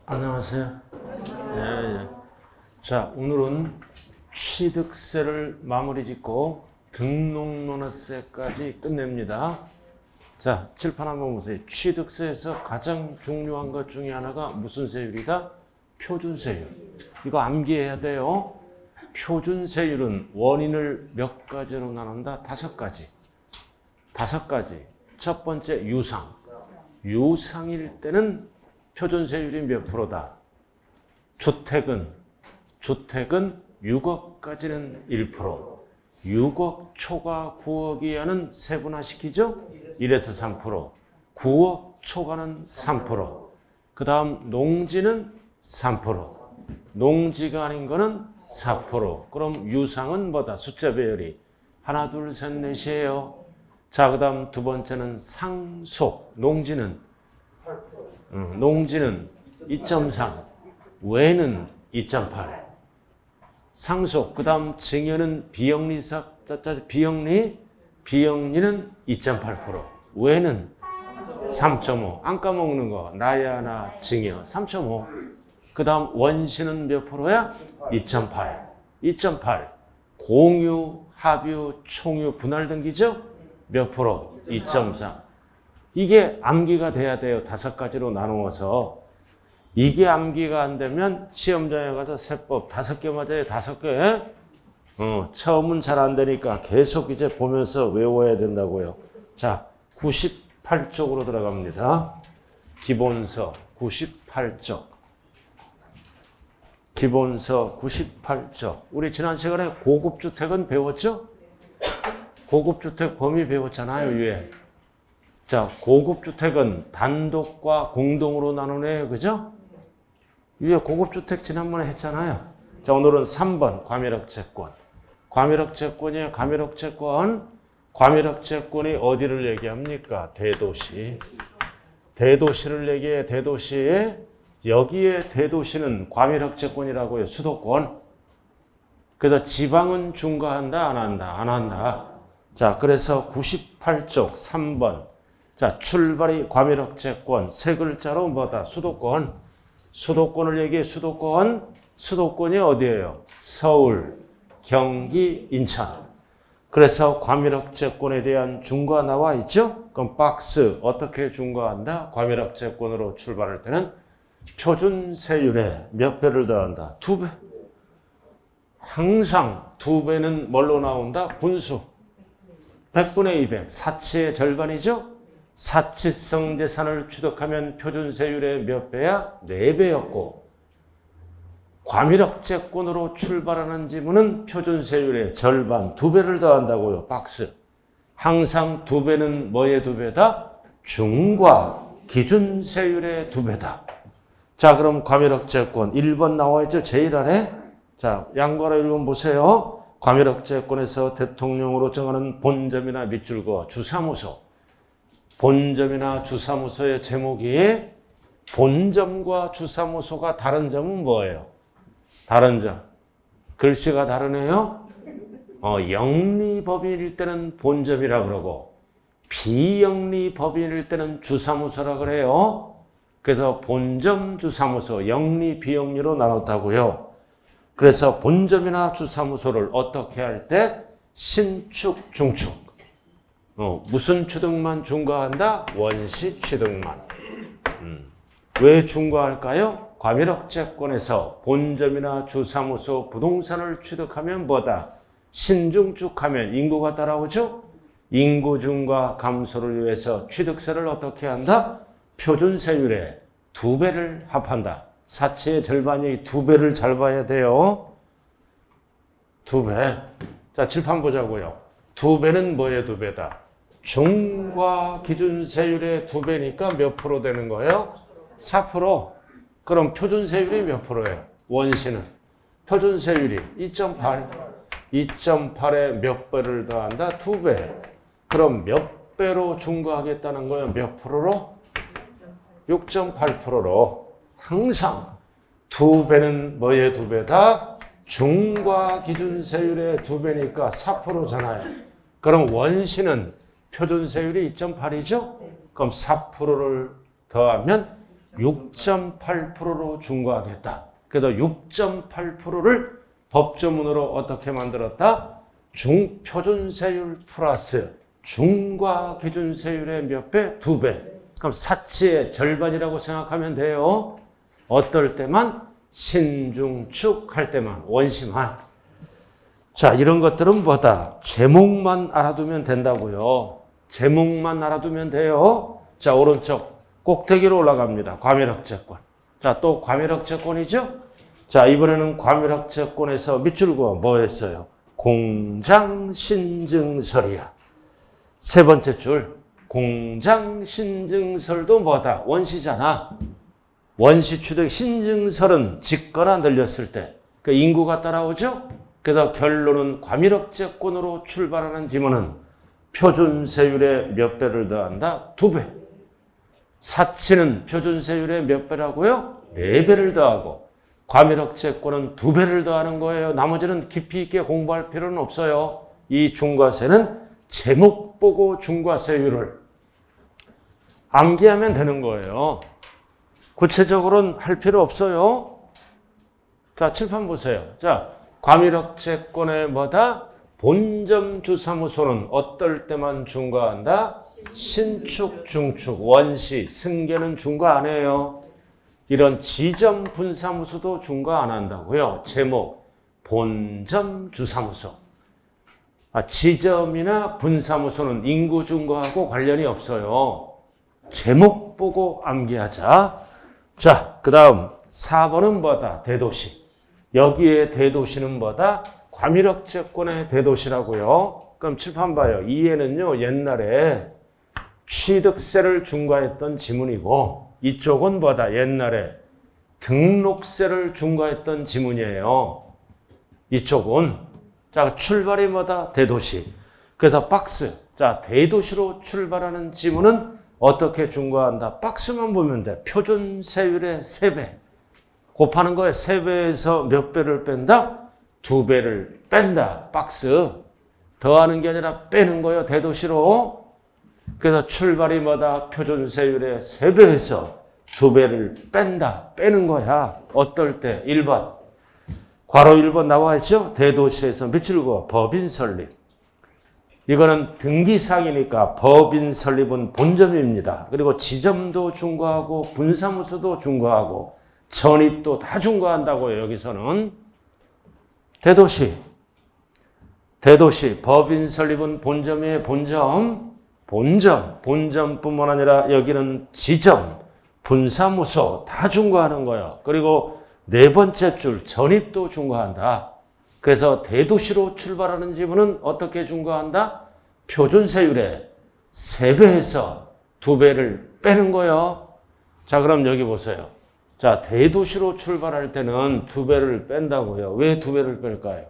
안녕하세요. 예. 자, 오늘은 취득세를 마무리 짓고 등록면허세까지 끝냅니다. 자, 칠판 한번 보세요. 취득세에서 가장 중요한 것 중에 하나가 무슨 세율이다? 표준세율. 이거 암기해야 돼요. 표준세율은 원인을 몇 가지로 나눈다? 5가지. 5가지. 첫 번째 유상. 유상일 때는 표준세율이 몇 프로다? 주택은 6억까지는 1%. 6억 초과 9억 이하는 세분화시키죠? 1에서 3%. 9억 초과는 3%. 그 다음 농지는 3%. 농지가 아닌 거는 4%. 그럼 유상은 뭐다? 숫자 배열이. 하나, 둘, 셋, 넷이에요. 자, 그 다음 두 번째는 상속. 농지는 2.3, 외는 2.8. 상속, 그 다음 증여는 비영리는 2.8%, 외는 3.5. 안 까먹는 거, 나야나 증여 3.5. 그 다음 원시는 몇 프로야? 2.8. 공유, 합유, 총유, 분할 등기죠? 몇 프로? 2.3. 이게 암기가 돼야 돼요. 5가지로 나누어서. 이게 암기가 안 되면 시험장에 가서 세법 5개 맞아요. 5개. 처음은 잘 안 되니까 계속 이제 보면서 외워야 된다고요. 자, 98쪽으로 들어갑니다. 기본서 98쪽. 기본서 98쪽. 우리 지난 시간에 고급주택은 배웠죠? 고급주택 범위 배웠잖아요, 위에. 자, 고급주택은 단독과 공동으로 나누네요. 그죠? 위에 고급주택 지난번에 했잖아요. 자, 오늘은 3번 과밀억채권. 과밀억채권이에요. 과밀억채권이 어디를 얘기합니까? 대도시. 대도시를 얘기해. 대도시. 여기에 대도시는 과밀억채권이라고요. 수도권. 그래서 지방은 중과한다? 안 한다? 안 한다. 자, 그래서 98쪽 3번. 자, 출발이 과밀억채권, 세 글자로 뭐다? 수도권. 수도권을 얘기해. 수도권이 어디예요? 서울, 경기, 인천. 그래서 과밀억채권에 대한 중과 나와 있죠? 그럼 박스 어떻게 중과한다? 과밀억채권으로 출발할 때는 표준세율에 몇 배를 더한다? 2배. 항상 2배는 뭘로 나온다? 분수. 100분의 200. 사치의 절반이죠? 사치성 재산을 취득하면 표준세율의 몇 배야? 4배였고, 과밀억채권으로 출발하는 지문은 표준세율의 절반, 2배를 더한다고요. 박스. 항상 2배는 뭐의 2배다? 중과 기준세율의 2배다. 자, 그럼 과밀억채권 1번 나와있죠? 제일 아래. 자, 양괄호 1번 보세요. 과밀억채권에서 대통령으로 정하는 본점이나 밑줄거 주사무소. 본점이나 주사무소의 제목이 본점과 주사무소가 다른 점은 뭐예요? 다른 점. 글씨가 다르네요. 영리법인일 때는 본점이라 그러고 비영리법인일 때는 주사무소라 그래요. 그래서 본점, 주사무소, 영리, 비영리로 나눴다고요. 그래서 본점이나 주사무소를 어떻게 할 때 신축, 중축. 무슨 취득만 중과한다? 원시 취득만. 왜 중과할까요? 과밀억채권에서 본점이나 주사무소 부동산을 취득하면 뭐다? 신중축하면 인구가 따라오죠? 인구 증가 감소를 위해서 취득세를 어떻게 한다? 표준세율에 2배를 합한다. 사치의 절반이 2배를 잘 봐야 돼요. 2배. 자, 칠판 보자고요. 2배는 뭐의 2배다? 중과 기준세율의 2배니까 몇 프로 되는 거예요? 4%. 그럼 표준세율이 몇 프로예요? 원시는. 표준세율이 2.8. 2.8에 몇 배를 더한다? 2배. 그럼 몇 배로 중과하겠다는 거예요? 몇 프로로? 6.8%로. 항상 2배는 뭐의 2배다? 중과 기준세율의 2배니까 4%잖아요. 그럼 원시는 표준세율이 2.8이죠? 그럼 4%를 더하면 6.8%로 중과하겠다. 그래서 6.8%를 법조문으로 어떻게 만들었다? 표준세율 플러스 중과기준세율의 몇 배? 2배. 그럼 사치의 절반이라고 생각하면 돼요. 어떨 때만? 신중축 할 때만, 원시만. 자, 이런 것들은 뭐다? 제목만 알아두면 된다고요. 제목만 알아두면 돼요. 자, 오른쪽 꼭대기로 올라갑니다. 과밀학채권. 자, 또 과밀학채권이죠? 자, 이번에는 과밀학채권에서 밑줄 그어 뭐 했어요? 공장신증설이야. 세 번째 줄. 공장신증설도 뭐다? 원시잖아. 원시 취득 신증설은 짓거나 늘렸을 때 그 인구가 따라오죠? 그래서 결론은 과밀업채권으로 출발하는 지문은 표준세율의 몇 배를 더한다? 2배. 사치는 표준세율의 몇 배라고요? 4배를 더하고 과밀업채권은 2배를 더하는 거예요. 나머지는 깊이 있게 공부할 필요는 없어요. 이 중과세는 제목 보고 중과세율을 암기하면 되는 거예요. 구체적으로는 할 필요 없어요. 자, 칠판 보세요. 자, 과밀업채권의 뭐다? 본점주사무소는 어떨 때만 중과한다? 신축, 중축, 원시, 승계는 중과 안 해요. 이런 지점분사무소도 중과 안 한다고요. 제목, 본점주사무소. 지점이나 분사무소는 인구 중과하고 관련이 없어요. 제목 보고 암기하자. 자, 그 다음 4번은 뭐다? 대도시. 여기에 대도시는 뭐다? 과밀업채권의 대도시라고요. 그럼 칠판 봐요. 2에는요, 옛날에 취득세를 중과했던 지문이고, 이쪽은 뭐다? 옛날에 등록세를 중과했던 지문이에요. 이쪽은. 자, 출발이 뭐다? 대도시. 그래서 박스. 자, 대도시로 출발하는 지문은 어떻게 중과한다? 박스만 보면 돼. 표준세율의 3배. 곱하는 거에 3배에서 몇 배를 뺀다? 2배를 뺀다. 박스. 더하는 게 아니라 빼는 거예요. 대도시로. 그래서 출발이 뭐다? 표준세율의 3배에서 2배를 뺀다. 빼는 거야. 어떨 때? 1번. 괄호 1번 나와 있죠? 대도시에서 밑줄 그어 법인 설립. 이거는 등기사항이니까 법인 설립은 본점입니다. 그리고 지점도 중과하고 분사무소도 중과하고 전입도 다 중과한다고요. 여기서는 대도시 법인 설립은 본점이에요. 본점뿐만 아니라 여기는 지점, 분사무소 다 중과하는 거예요. 그리고 네 번째 줄 전입도 중과한다. 그래서 대도시로 출발하는 지문은 어떻게 중과한다? 표준세율의 3배에서 2배를 빼는 거예요. 자, 그럼 여기 보세요. 자, 대도시로 출발할 때는 2배를 뺀다고요. 왜 2배를 뺄까요?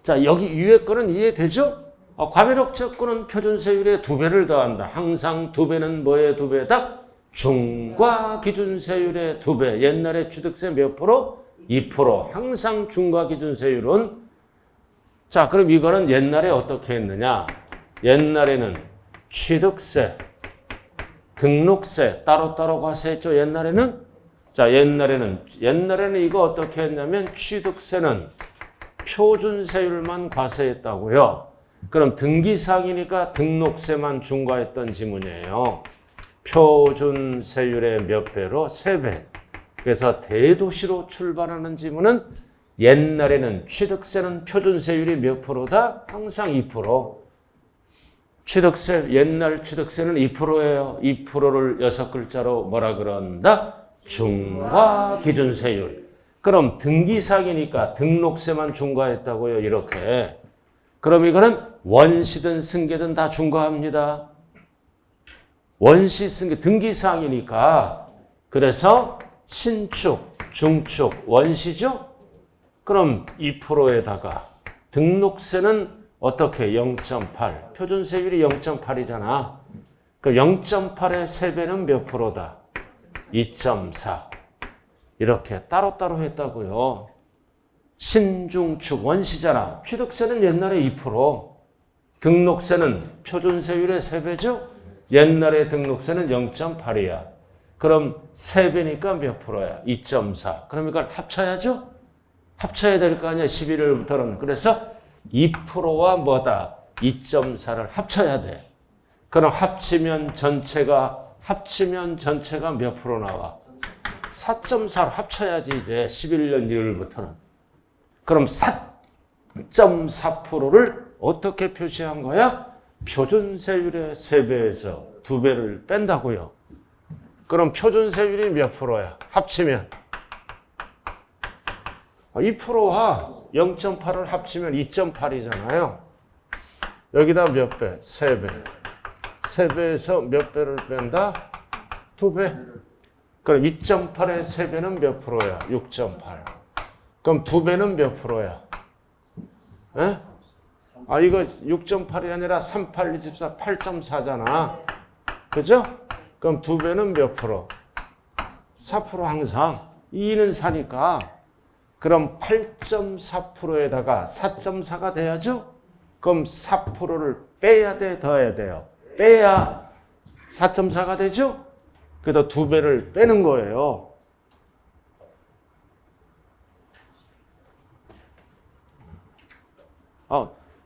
자, 여기 위에 거는 이해되죠? 과밀업채권은 표준세율의 2배를 더한다. 항상 2배는 뭐의 2배다? 중과기준세율의 2배. 옛날에 취득세 몇 프로? 2%. 항상 중과기준세율은. 자, 그럼 이거는 옛날에 어떻게 했느냐? 옛날에는 취득세, 등록세 따로따로 과세했죠. 옛날에는. 자, 옛날에는 이거 어떻게 했냐면 취득세는 표준세율만 과세했다고요. 그럼 등기사항이니까 등록세만 중과했던 지문이에요. 표준세율의 몇 배로? 3배. 그래서 대도시로 출발하는 지문은 옛날에는 취득세는 표준세율이 몇 프로다? 항상 2%. 옛날 취득세는 2%예요. 2%를 6글자로 뭐라 그런다? 중과기준세율. 그럼 등기사항이니까 등록세만 중과했다고요. 이렇게. 그럼 이거는 원시든 승계든 다 중과합니다. 원시 승계 등기사항이니까. 그래서 신축, 중축, 원시죠? 그럼 2%에다가 등록세는 어떻게? 0.8. 표준세율이 0.8이잖아. 그 0.8의 3배는 몇 프로다? 2.4. 이렇게 따로따로 했다고요. 신중축 원시잖아. 취득세는 옛날에 2%. 등록세는 표준세율의 3배죠? 옛날에 등록세는 0.8이야. 그럼 3배니까 몇 프로야? 2.4. 그럼 이걸 합쳐야죠? 합쳐야 될 거 아니야, 11월부터는. 그래서 2%와 뭐다? 2.4를 합쳐야 돼. 그럼 합치면 전체가 몇 프로 나와? 4.4를 합쳐야지, 이제 11년 1월부터는. 그럼 4.4%를 어떻게 표시한 거야? 표준세율의 3배에서 2배를 뺀다고요. 그럼 표준세율이 몇 프로야? 합치면 2%와 0.8을 합치면 2.8이잖아요. 여기다 몇 배? 3배. 3배에서 몇 배를 뺀다? 2배. 그럼 2.8의 3배는 몇 프로야? 6.8. 그럼 2배는 몇 프로야? 에? 이거 6.8이 아니라 38, 24, 8.4잖아. 그죠? 그럼 2배는 몇 프로? 4% 항상. 2는 4니까. 그럼 8.4%에다가 4.4가 돼야죠? 그럼 4%를 빼야 돼, 더해야 돼요? 빼야 4.4가 되죠? 그래서 2배를 빼는 거예요.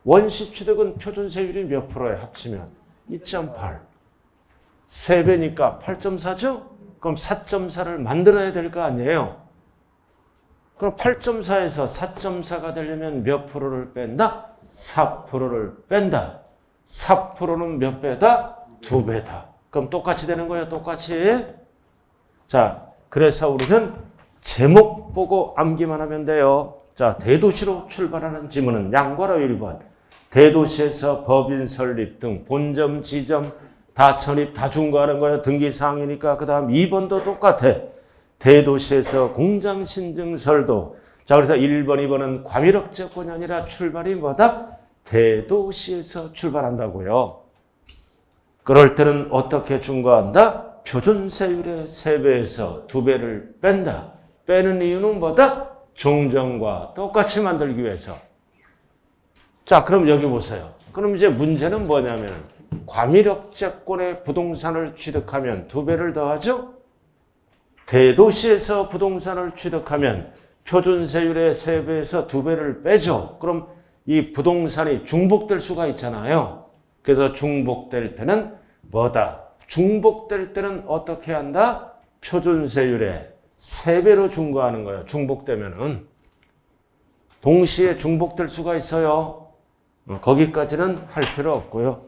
원시 취득은 표준세율이 몇 프로에 합치면? 2.8. 3배니까 8.4죠? 그럼 4.4를 만들어야 될 거 아니에요? 그럼 8.4에서 4.4가 되려면 몇 프로를 뺀다? 4%를 뺀다. 4%는 몇 배다? 2배다. 그럼 똑같이 되는 거예요, 똑같이. 자, 그래서 우리는 제목 보고 암기만 하면 돼요. 자, 대도시로 출발하는 지문은 양괄호 1번. 대도시에서 법인 설립 등 본점, 지점 다 전입, 다 중과하는 거예요. 등기사항이니까. 그 다음 2번도 똑같아. 대도시에서 공장 신증설도. 자, 그래서 1번, 2번은 과밀억제권이 아니라 출발이 뭐다? 대도시에서 출발한다고요. 그럴 때는 어떻게 중과한다? 표준세율의 3배에서 2배를 뺀다. 빼는 이유는 뭐다? 종전과 똑같이 만들기 위해서. 자, 그럼 여기 보세요. 그럼 이제 문제는 뭐냐면 과밀억제권의 부동산을 취득하면 2배를 더하죠? 대도시에서 부동산을 취득하면 표준세율의 3배에서 2배를 빼죠. 그럼 이 부동산이 중복될 수가 있잖아요. 그래서 중복될 때는 뭐다? 중복될 때는 어떻게 한다? 표준세율의 3배로 중과하는 거예요. 중복되면은. 동시에 중복될 수가 있어요. 거기까지는 할 필요 없고요.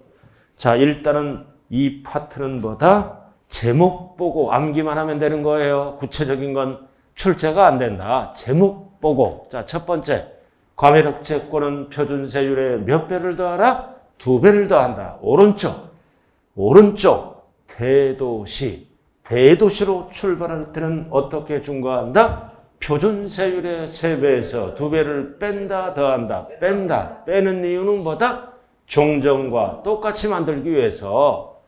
자, 일단은 이 파트는 뭐다? 제목 보고 암기만 하면 되는 거예요. 구체적인 건 출제가 안 된다. 제목 보고. 자, 첫 번째. 과밀억제권은 표준세율에 몇 배를 더하라? 2배를 더한다. 오른쪽. 대도시로 출발할 때는 어떻게 중과한다? 표준세율의 3배에서 2배를 뺀다, 더한다. 빼는 이유는 뭐다? 종전과 똑같이 만들기 위해서.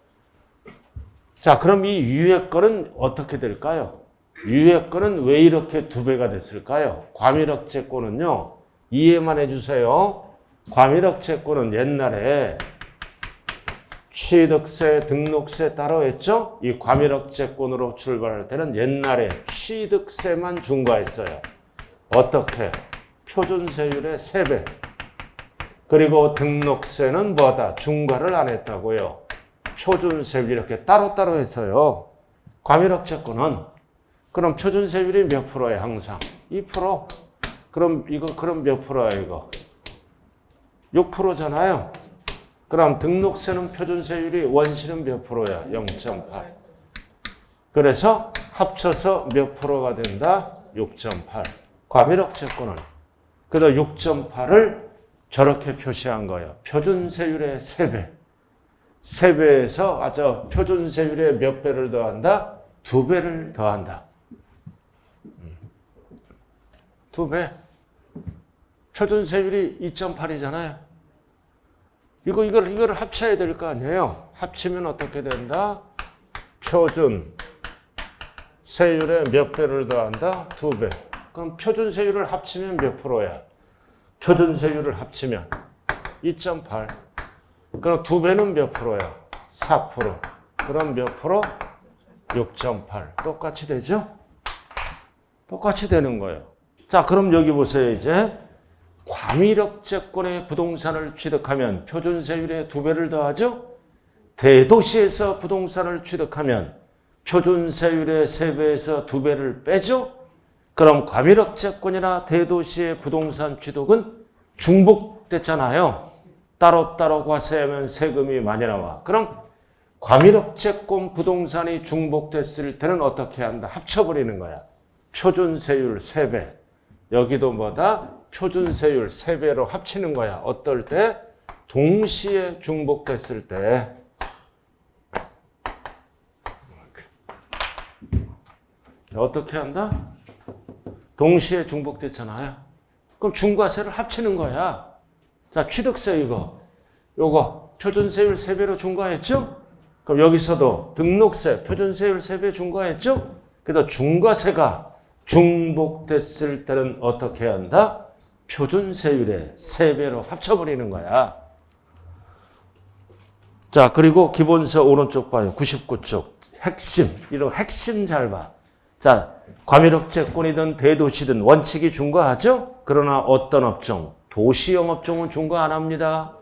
자, 그럼 이 위의 거는 어떻게 될까요? 위의 거는 왜 이렇게 2배가 됐을까요? 과밀억제권은요, 이해만 해주세요. 과밀억제권은 옛날에 취득세, 등록세 따로 했죠? 이 과밀억제권으로 출발할 때는 옛날에 취득세만 중과했어요. 어떻게? 표준세율의 3배. 그리고 등록세는 뭐다? 중과를 안 했다고요. 표준세율 이렇게 따로따로 했어요. 과밀억제권은. 그럼 표준세율이 몇 프로예요, 항상? 2%. 그럼 몇 프로야, 이거? 6%잖아요. 그럼 등록세는 표준세율이 원시는 몇 프로야? 0.8. 그래서 합쳐서 몇 프로가 된다? 6.8. 과밀억제권은. 그래서 6.8을 저렇게 표시한 거예요. 표준세율의 3배. 3배에서 표준세율의 몇 배를 더한다? 2배를 더한다. 2배. 표준세율이 2.8이잖아요. 이거를 합쳐야 될 거 아니에요. 합치면 어떻게 된다? 표준세율에 몇 배를 더한다? 2배. 그럼 표준세율을 합치면 몇 프로야? 표준세율을 합치면 2.8. 그럼 2배는 몇 프로야? 4%. 그럼 몇 프로? 6.8. 똑같이 되죠? 똑같이 되는 거예요. 자, 그럼 여기 보세요. 이제 과밀억제권의 부동산을 취득하면 표준세율의 2배를 더하죠? 대도시에서 부동산을 취득하면 표준세율의 3배에서 2배를 빼죠? 그럼 과밀억제권이나 대도시의 부동산 취득은 중복됐잖아요. 따로따로 과세하면 세금이 많이 나와. 그럼 과밀억제권 부동산이 중복됐을 때는 어떻게 한다? 합쳐버리는 거야. 표준세율 3배. 여기도 뭐다? 표준세율 3배로 합치는 거야. 어떨 때? 동시에 중복됐을 때. 어떻게 한다? 동시에 중복됐잖아요. 그럼 중과세를 합치는 거야. 자, 취득세 요거 표준세율 3배로 중과했죠? 그럼 여기서도 등록세 표준세율 3배 중과했죠? 그래서 중과세가 중복됐을 때는 어떻게 한다? 표준세율의 3배로 합쳐버리는 거야. 자, 그리고 기본서 오른쪽 봐요. 99쪽. 핵심. 이런 핵심 잘 봐. 자, 과밀억제권이든 대도시든 원칙이 중과하죠? 그러나 어떤 업종? 도시형 업종은 중과 안 합니다.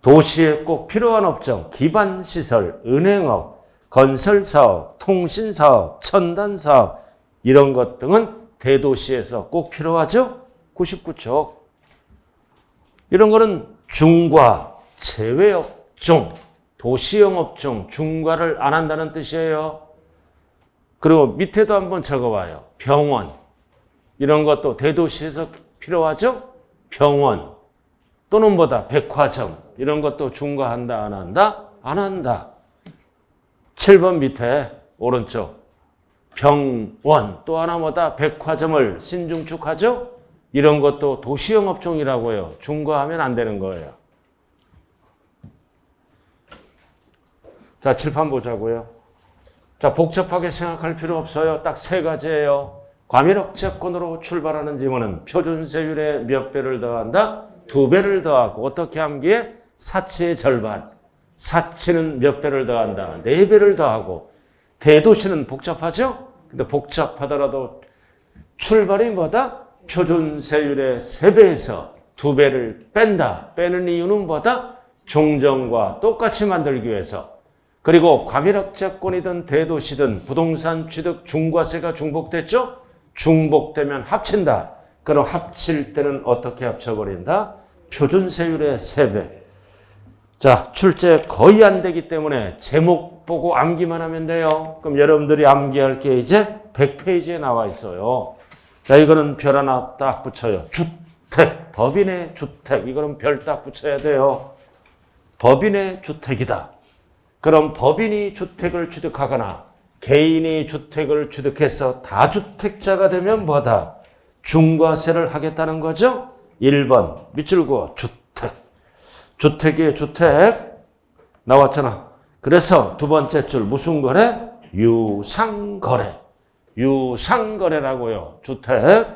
도시에 꼭 필요한 업종, 기반시설, 은행업, 건설사업, 통신사업, 첨단사업 이런 것 등은 대도시에서 꼭 필요하죠? 99쪽. 이런 거는 중과, 제외업종, 도시형 업종, 중과를 안 한다는 뜻이에요. 그리고 밑에도 한번 적어봐요. 병원. 이런 것도 대도시에서 필요하죠? 병원. 또는 뭐다? 백화점. 이런 것도 중과한다, 안 한다? 안 한다. 7번 밑에 오른쪽. 병원. 또 하나 뭐다? 백화점을 신중축하죠? 이런 것도 도시형 업종이라고 해요. 중과하면 안 되는 거예요. 자, 칠판 보자고요. 자, 복잡하게 생각할 필요 없어요. 딱 3가지예요. 과밀억제권으로 출발하는 지문은 표준세율의 몇 배를 더한다? 2배를 더하고 어떻게 암기해? 사치의 절반. 사치는 몇 배를 더한다? 4배를 더하고. 대도시는 복잡하죠? 근데 복잡하더라도 출발이 뭐다? 표준세율의 3배에서 2배를 뺀다. 빼는 이유는 뭐다? 종전과 똑같이 만들기 위해서. 그리고 과밀억제권이든 대도시든 부동산 취득 중과세가 중복됐죠? 중복되면 합친다. 그럼 합칠 때는 어떻게 합쳐버린다? 표준세율의 3배. 자, 출제 거의 안 되기 때문에 제목 보고 암기만 하면 돼요. 그럼 여러분들이 암기할 게 이제 100페이지에 나와 있어요. 자, 이거는 별 하나 딱 붙여요. 주택, 법인의 주택. 이거는 별 딱 붙여야 돼요. 법인의 주택이다. 그럼 법인이 주택을 취득하거나 개인이 주택을 취득해서 다주택자가 되면 뭐다? 중과세를 하겠다는 거죠? 1번 밑줄 그어 주택. 주택이에요. 주택. 나왔잖아. 그래서 두 번째 줄 무슨 거래? 유상거래. 유상거래라고요. 주택.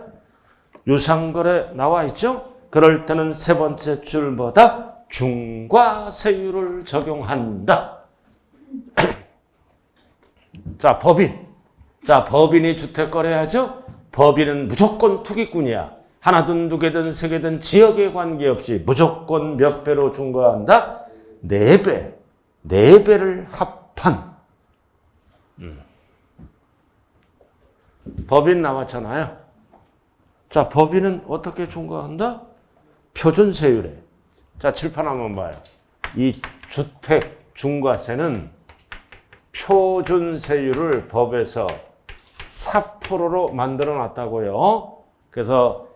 유상거래 나와 있죠? 그럴 때는 세 번째 줄 뭐다? 중과세율을 적용한다. 자, 법인. 자, 법인이 주택 거래하죠? 법인은 무조건 투기꾼이야. 하나든 두 개든 세 개든 지역에 관계없이 무조건 몇 배로 중과한다? 4배. 4배를 합한. 법인 나왔잖아요. 자, 법인은 어떻게 중과한다? 표준세율에. 자, 칠판 한번 봐요. 이 주택 중과세는 표준세율을 법에서 4%로 만들어 놨다고요. 그래서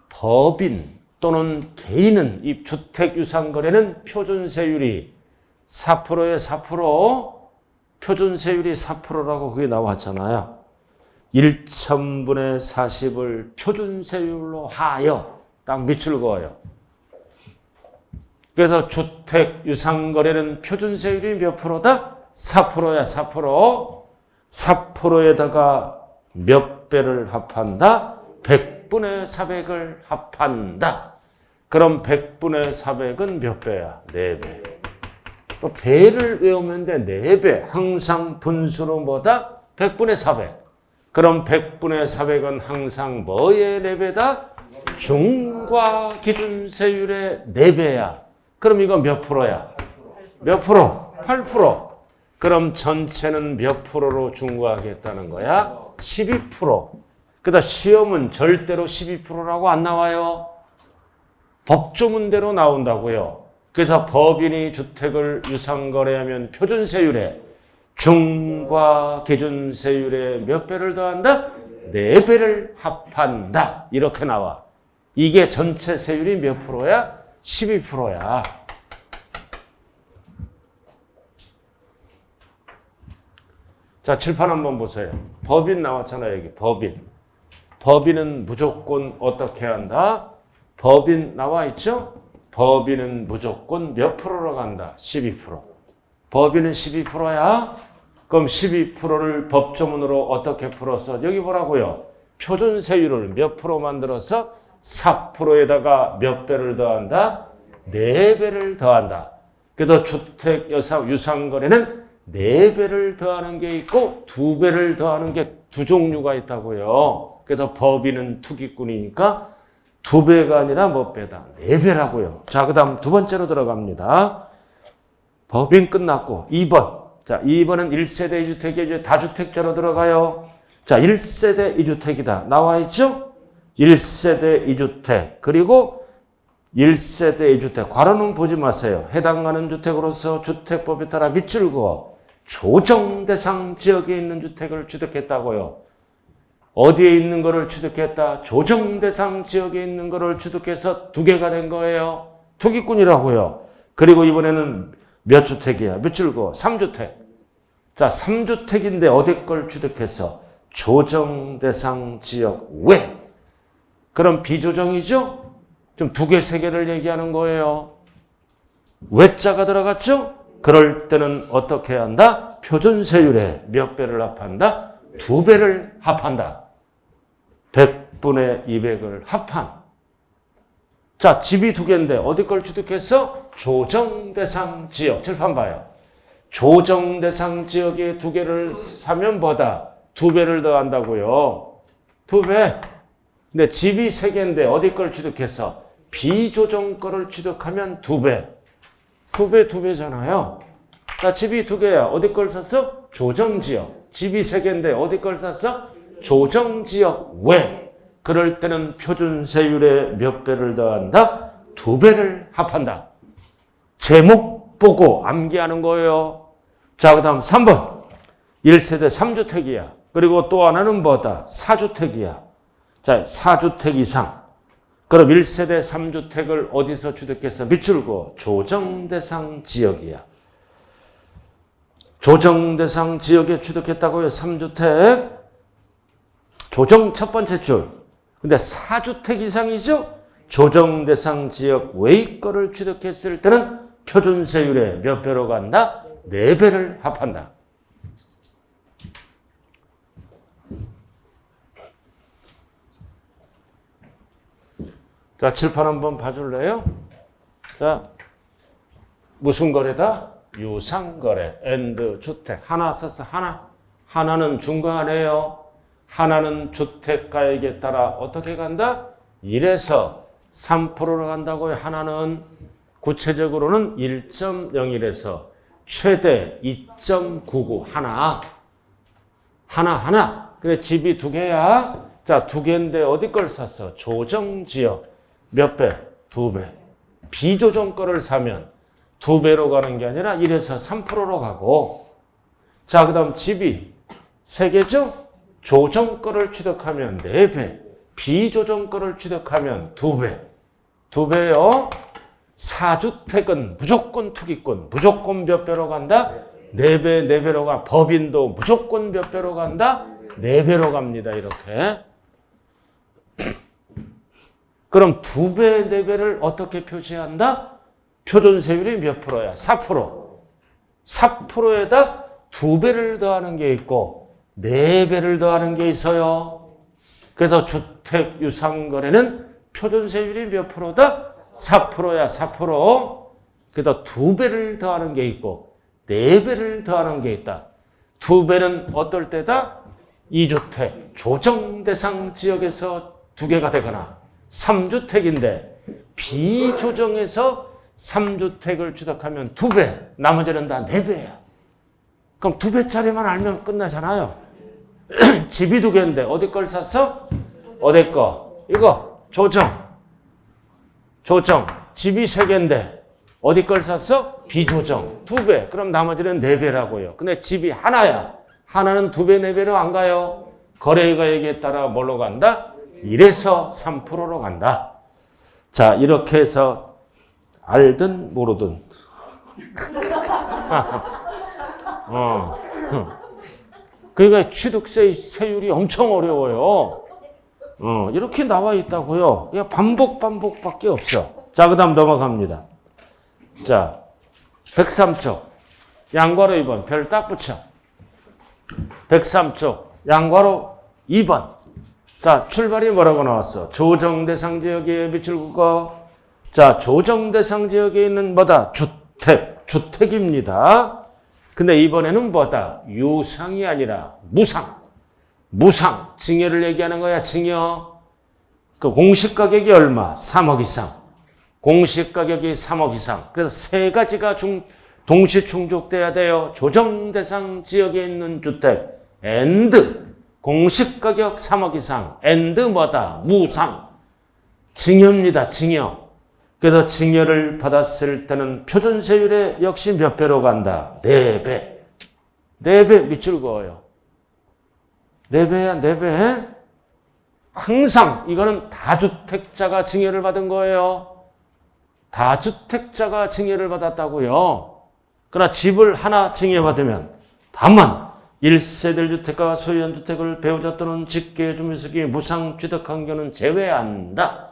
법인 또는 개인은 이 주택 유상거래는 표준세율이 4%에 4%, 표준세율이 4%라고 그게 나왔잖아요. 1,000분의 40을 표준세율로 하여 딱 밑줄 그어요. 그래서 주택 유상거래는 표준세율이 몇 프로다? 4%야, 4%. 4%에다가 몇 배를 합한다? 100분의 400을 합한다. 그럼 100분의 400은 몇 배야? 4배. 또 배를 외우면 돼. 4배. 항상 분수로 뭐다? 100분의 400. 그럼 100분의 400은 항상 뭐의 4배다? 중과 기준세율의 4배야. 그럼 이거 몇 프로야? 몇 프로? 8%. 그럼 전체는 몇 프로로 중과하겠다는 거야? 12%. 그다음 시험은 절대로 12%라고 안 나와요. 법조문대로 나온다고요. 그래서 법인이 주택을 유상거래하면 표준세율에 중과 기준세율에 몇 배를 더한다? 4배를 합한다. 이렇게 나와. 이게 전체 세율이 몇 프로야? 12%야. 자, 칠판 한번 보세요. 법인 나왔잖아요, 여기. 법인. 법인은 무조건 어떻게 한다? 법인 나와 있죠? 법인은 무조건 몇 프로로 간다? 12%. 법인은 12%야? 그럼 12%를 법조문으로 어떻게 풀어서 여기 보라고요. 표준세율을 몇 프로 만들어서 4%에다가 몇 배를 더한다? 4배를 더한다. 그래서 주택 유상거래는 4배를 더하는 게 있고 2배를 더하는 게 두 종류가 있다고요. 그래서 법인은 투기꾼이니까 2배가 아니라 몇 배다? 4배라고요. 자, 그 다음 두 번째로 들어갑니다. 법인 끝났고 2번. 자, 2번은 1세대 2주택이 이제 다주택자로 들어가요. 자, 1세대 2주택이다. 나와 있죠? 1세대 2주택. 그리고 1세대 2주택. 괄호는 보지 마세요. 해당하는 주택으로서 주택법에 따라 밑줄 그어 조정 대상 지역에 있는 주택을 취득했다고요. 어디에 있는 거를 취득했다? 조정 대상 지역에 있는 거를 취득해서 2개가 된 거예요. 투기꾼이라고요. 그리고 이번에는 몇 주택이야? 밑줄 그어 3주택. 자, 3주택인데 어디 걸 취득해서 조정 대상 지역 외. 그럼 비조정이죠? 좀 2개, 3개를 얘기하는 거예요. 외자가 들어갔죠? 그럴 때는 어떻게 한다? 표준세율에 몇 배를 합한다? 2배를 합한다. 100분의 200을 합한. 자, 집이 2개인데 어디 걸 취득해서? 조정대상 지역. 칠판 봐요. 조정대상 지역에 2개를 사면 뭐다? 2배를 더한다고요. 2배. 근데 집이 3개인데 어디 걸 취득해서? 비조정 거를 취득하면 2배. 2배잖아요. 자, 집이 2개야. 어디 걸 샀어? 조정지역. 집이 3개인데 어디 걸 샀어? 조정지역 외. 그럴 때는 표준세율에 몇 배를 더한다? 2배를 합한다. 제목 보고 암기하는 거예요. 자, 그 다음 3번. 1세대 3주택이야. 그리고 또 하나는 뭐다? 4주택이야. 자, 4주택 이상. 그럼 1세대 3주택을 어디서 취득해서 밑줄 그어 조정대상 지역이야. 조정대상 지역에 취득했다고요. 3주택. 조정 첫 번째 줄. 근데 4주택 이상이죠? 조정대상 지역 외의 거를 취득했을 때는 표준세율에 몇 배로 간다? 4배를 합한다. 자, 칠판 한번 봐줄래요? 자, 무슨 거래다? 유상거래, 앤드 주택. 하나 썼어, 하나. 하나는 중과하네요. 하나는 주택가액에 따라 어떻게 간다? 1에서 3%로 간다고요. 하나는 구체적으로는 1.01에서 최대 2.99 하나. 근데 집이 2개야. 자, 2개인데 어디 걸 샀어? 조정지역. 몇 배? 2배. 비조정 거를 사면 2배로 가는 게 아니라 1에서 3%로 가고. 자, 그 다음 집이 3개죠? 조정 거를 취득하면 4배. 비조정 거를 취득하면 2배. 2배요. 4주택은 무조건 투기꾼. 무조건 몇 배로 간다? 4배, 4배로 가. 법인도 무조건 몇 배로 간다? 4배로 갑니다. 이렇게. 그럼 2배, 4배를 어떻게 표시한다? 표준세율이 몇 프로야? 4%. 4%에다 2배를 더하는 게 있고 4배를 더하는 게 있어요. 그래서 주택 유상거래는 표준세율이 몇 프로다? 4%야, 4%. 그래서 2배를 더하는 게 있고 4배를 더하는 게 있다. 2배는 어떨 때다? 2주택 조정 대상 지역에서 2개가 되거나 3주택인데 비조정에서 3주택을 취득하면 2배, 나머지는 다 4배야. 그럼 2배짜리만 알면 끝나잖아요. 집이 2개인데 어디 걸 샀어? 어디 거? 이거 조정. 집이 3개인데 어디 걸 샀어? 비조정. 2배. 그럼 나머지는 4배라고요. 근데 집이 하나야. 하나는 2배, 4배로 안 가요. 거래가액에 따라 뭘로 간다? 1에서 3%로 간다. 자, 이렇게 해서 알든 모르든. 그러니까 취득세 세율이 엄청 어려워요. 이렇게 나와 있다고요. 그냥 반복밖에 없어. 자, 그 다음 넘어갑니다. 자, 103쪽. 양괄호 2번. 별 딱 붙여. 103쪽. 양괄호 2번. 자, 출발이 뭐라고 나왔어? 조정대상 지역에 미칠 국가. 자, 조정대상 지역에 있는 뭐다? 주택입니다. 근데 이번에는 뭐다? 유상이 아니라 무상. 증여를 얘기하는 거야, 증여. 그 공시가격이 얼마? 3억 이상. 공시가격이 3억 이상. 그래서 3가지가 동시 충족돼야 돼요. 조정대상 지역에 있는 주택. and 공시가격 3억 이상. and 뭐다? 무상. 증여입니다, 증여. 그래서 증여를 받았을 때는 표준세율에 역시 몇 배로 간다? 4배. 4배 밑줄 그어요. 4배야, 4배. 항상 이거는 다주택자가 증여를 받은 거예요. 다주택자가 증여를 받았다고요. 그러나 집을 하나 증여받으면 다만 1세대 주택과 소유한 주택을 배우자 또는 직계 주민석이 무상 취득한 경우는 제외한다.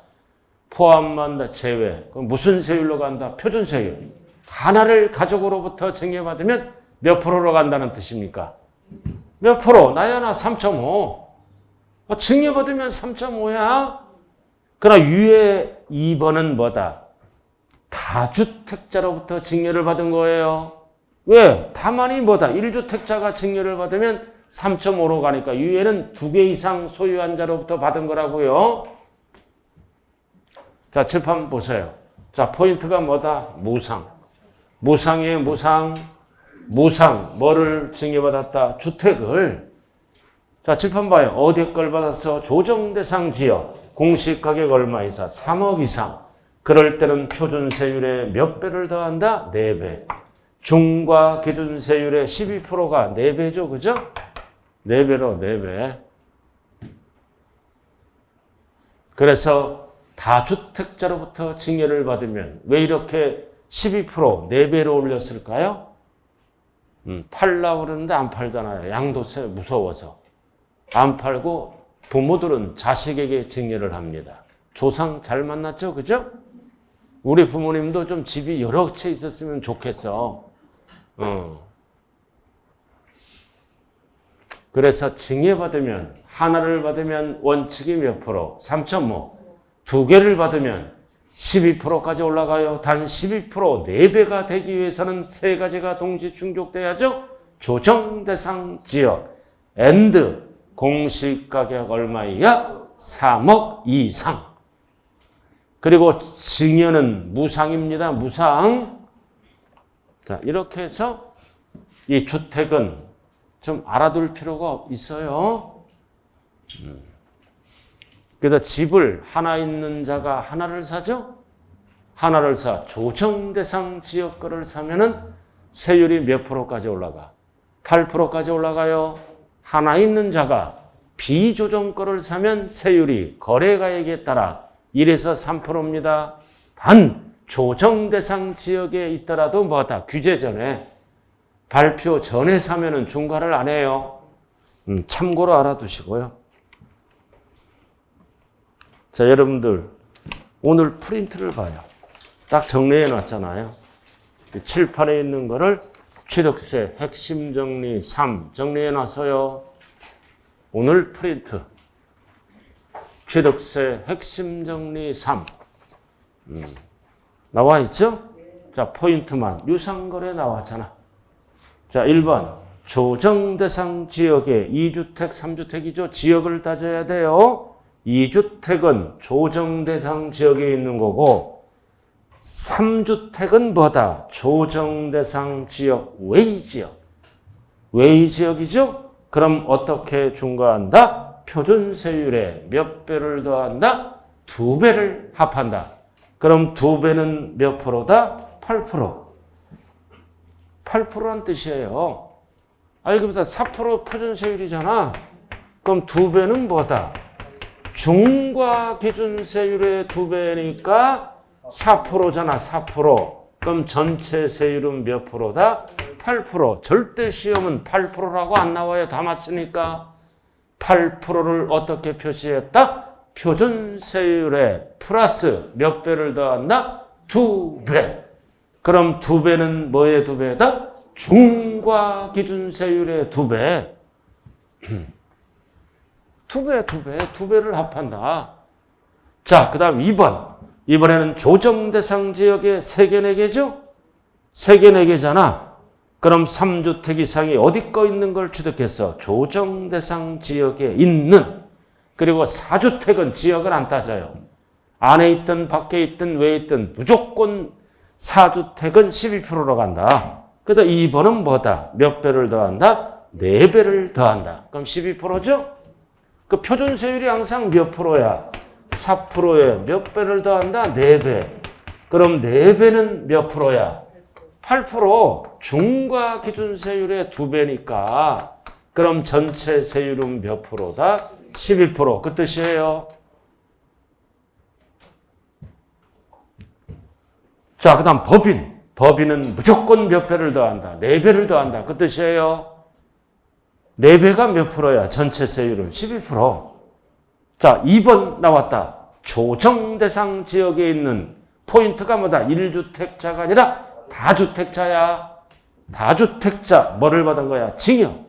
포함한다. 제외. 그럼 무슨 세율로 간다? 표준세율. 하나를 가족으로부터 증여받으면 몇 프로로 간다는 뜻입니까? 몇 프로? 나야 나 3.5. 증여받으면 3.5야. 그러나 위에 2번은 뭐다? 다주택자로부터 증여를 받은 거예요. 왜? 다만이 뭐다? 1주택자가 증여를 받으면 3.5로 가니까 위에는 2개 이상 소유한 자로부터 받은 거라고요. 자, 칠판 보세요. 자, 포인트가 뭐다? 무상. 무상이에요, 무상. 뭐를 증여받았다? 주택을. 자, 칠판 봐요. 어디 걸 받았어? 조정대상 지역. 공시가격 얼마 이상? 3억 이상. 그럴 때는 표준세율에 몇 배를 더한다? 4배. 중과 기준세율의 12%가 4배죠, 그죠? 4배로 4배. 그래서 다주택자로부터 증여를 받으면 왜 이렇게 12% 4배로 올렸을까요? 팔라고 그러는데 안 팔잖아요. 양도세 무서워서. 안 팔고 부모들은 자식에게 증여를 합니다. 조상 잘 만났죠? 그죠? 우리 부모님도 좀 집이 여러 채 있었으면 좋겠어. 그래서 증여받으면 하나를 받으면 원칙이 몇 프로? 3.5. 2개를 받으면 12%까지 올라가요. 단 12%, 4배가 되기 위해서는 3가지가 동시 충족돼야죠. 조정대상 지역, and 공시가격 얼마야? 3억 이상. 그리고 증여는 무상입니다. 무상. 자, 이렇게 해서 이 주택은 좀 알아둘 필요가 있어요. 그래서 집을 하나 있는 자가 하나를 사죠? 하나를 사. 조정대상 지역 거를 사면은 세율이 몇 프로까지 올라가? 8%까지 올라가요. 하나 있는 자가 비조정 거를 사면 세율이 거래가액에 따라 1에서 3%입니다. 단 조정대상 지역에 있더라도 뭐다? 규제 전에 발표 전에 사면은 중과를 안 해요. 참고로 알아두시고요. 자, 여러분들 오늘 프린트를 봐요. 딱 정리해 놨잖아요. 칠판에 있는 거를 취득세 핵심 정리 3 정리해 놨어요. 오늘 프린트 취득세 핵심 정리 3 나와 있죠? 자, 포인트만. 유상거래 나왔잖아. 자, 1번. 조정대상 지역에 2주택, 3주택이죠. 지역을 따져야 돼요. 2주택은 조정대상 지역에 있는 거고 3주택은 뭐다? 조정대상 지역 외의 지역. 외의 지역이죠? 그럼 어떻게 중과한다? 표준세율에 몇 배를 더한다? 2배를 합한다. 그럼 2배는 몇 프로다? 8%. 8%란 뜻이에요. 알기보다 4% 표준세율이잖아. 그럼 2배는 뭐다? 중과 기준세율의 2배니까 4%잖아. 4%. 그럼 전체 세율은 몇 프로다? 8%. 절대 시험은 8%라고 안 나와요. 다 맞추니까. 8%를 어떻게 표시했다? 표준세율에 플러스 몇 배를 더한다? 2배. 그럼 2배는 뭐의 2배다? 중과 기준세율의 2배. 2배를 합한다. 자, 그 다음 2번. 이번에는 조정대상 지역에 3개, 4개죠? 3개, 4개잖아. 그럼 3주택 이상이 어디 거 있는 걸 취득했어? 조정대상 지역에 있는. 그리고 4주택은 지역을 안 따져요. 안에 있든 밖에 있든 외에 있든 무조건 4주택은 12%로 간다. 그래서 2번은 뭐다? 몇 배를 더한다? 4배를 더한다. 그럼 12%죠? 그 표준세율이 항상 몇 프로야? 4%에 몇 배를 더한다? 4배. 그럼 4배는 몇 프로야? 8%. 중과 기준세율의 2배니까 그럼 전체 세율은 몇 프로다? 12%. 그 뜻이에요. 자, 그 다음 법인. 법인은 무조건 몇 배를 더한다? 4배를 더한다. 그 뜻이에요. 4배가 몇 프로야? 전체 세율은 12%. 자, 2번 나왔다. 조정대상 지역에 있는 포인트가 뭐다? 1주택자가 아니라 다주택자야. 다주택자. 뭐를 받은 거야? 징역.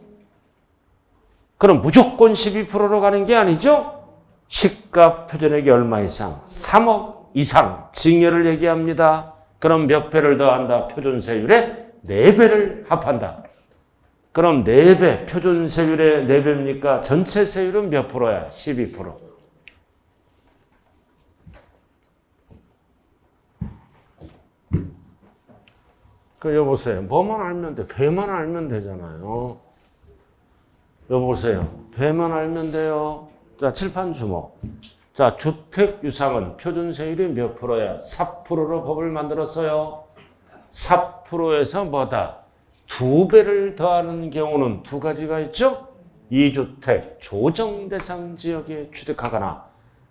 그럼 무조건 12%로 가는 게 아니죠? 시가 표준액이 얼마 이상? 3억 이상. 징여를 얘기합니다. 그럼 몇 배를 더한다? 표준세율에 4배를 합한다. 그럼 4배, 표준세율의 4배입니까? 전체 세율은 몇 프로야? 12%. 여보세요. 뭐만 알면 돼. 배만 알면 되잖아요. 여보세요. 배만 알면 돼요. 자, 칠판 주목. 자, 주택 유상은 표준세율이 몇 프로야? 4%로 법을 만들었어요. 4%에서 뭐다? 2배를 더하는 경우는 2가지가 있죠? 2주택 조정대상 지역에 취득하거나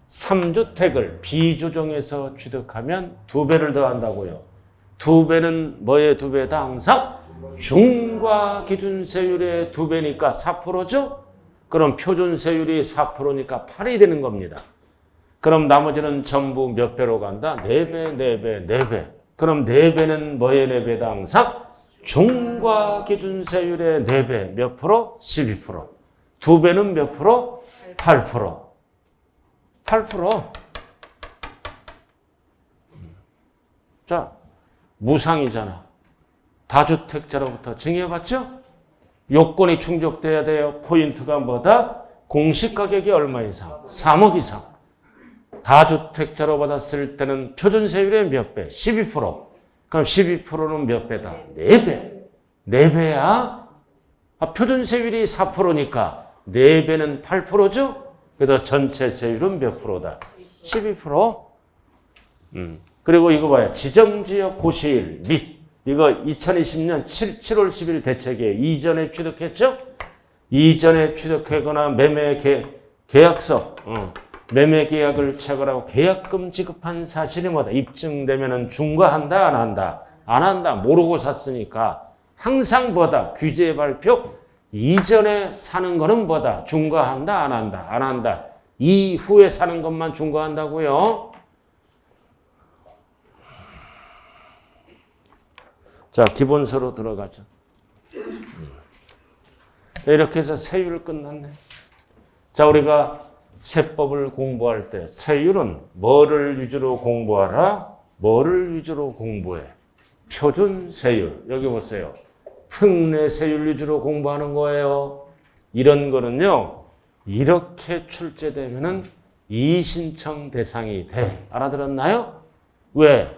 3주택을 비조정에서 취득하면 2배를 더한다고요. 2배는 뭐의 2배다? 항상 중과 기준세율의 2배니까 4%죠? 그럼 표준세율이 4%니까 8이 되는 겁니다. 그럼 나머지는 전부 몇 배로 간다? 4배, 4배, 4배. 그럼 4배는 뭐의 4배다? 항상 중과 기준세율의 4배. 몇 프로? 12%. 2배는 몇 프로? 8%. 8%. 자, 무상이잖아. 다주택자로부터 증여받죠? 요건이 충족돼야 돼요. 포인트가 뭐다? 공시가격이 얼마 이상? 3억 이상. 다주택자로 받았을 때는 표준세율의 몇 배? 12%. 그럼 12%는 몇 배다? 4배. 4배야? 표준세율이 4%니까 4배는 8%죠? 그래서 전체 세율은 몇 프로다? 12%. 그리고 이거 봐요. 지정지역 고시일 및 이거 2020년 7월 10일 대책에 이전에 취득했죠? 이전에 취득하거나 계약서, 매매 계약을 체결하고 계약금 지급한 사실이 뭐다? 입증되면은 중과한다, 안 한다? 안 한다. 모르고 샀으니까. 항상 뭐다? 규제 발표. 이전에 사는 거는 뭐다? 중과한다, 안 한다? 안 한다. 이후에 사는 것만 중과한다고요. 자, 기본서로 들어가죠. 이렇게 해서 세율 끝났네. 자, 우리가 세법을 공부할 때 세율은 뭐를 위주로 공부하라? 뭐를 위주로 공부해? 표준세율. 여기 보세요. 특례세율 위주로 공부하는 거예요. 이런 거는요. 이렇게 출제되면은 이신청 대상이 돼. 알아들었나요? 왜?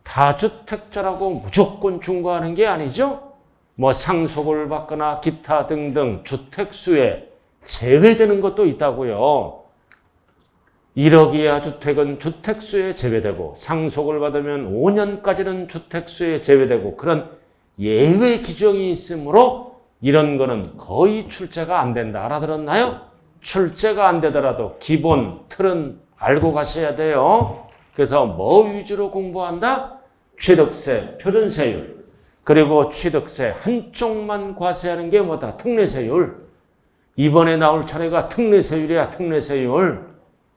다주택자라고 무조건 중과하는 게 아니죠. 뭐 상속을 받거나 기타 등등 주택수에 제외되는 것도 있다고요. 1억 이하 주택은 주택수에 제외되고 상속을 받으면 5년까지는 주택수에 제외되고 그런 예외 규정이 있으므로 이런 거는 거의 출제가 안 된다. 알아들었나요? 출제가 안 되더라도 기본 틀은 알고 가셔야 돼요. 그래서 뭐 위주로 공부한다? 취득세, 표준세율. 그리고 취득세 한쪽만 과세하는 게 뭐다? 특례세율. 이번에 나올 차례가 특례세율이야. 특례세율.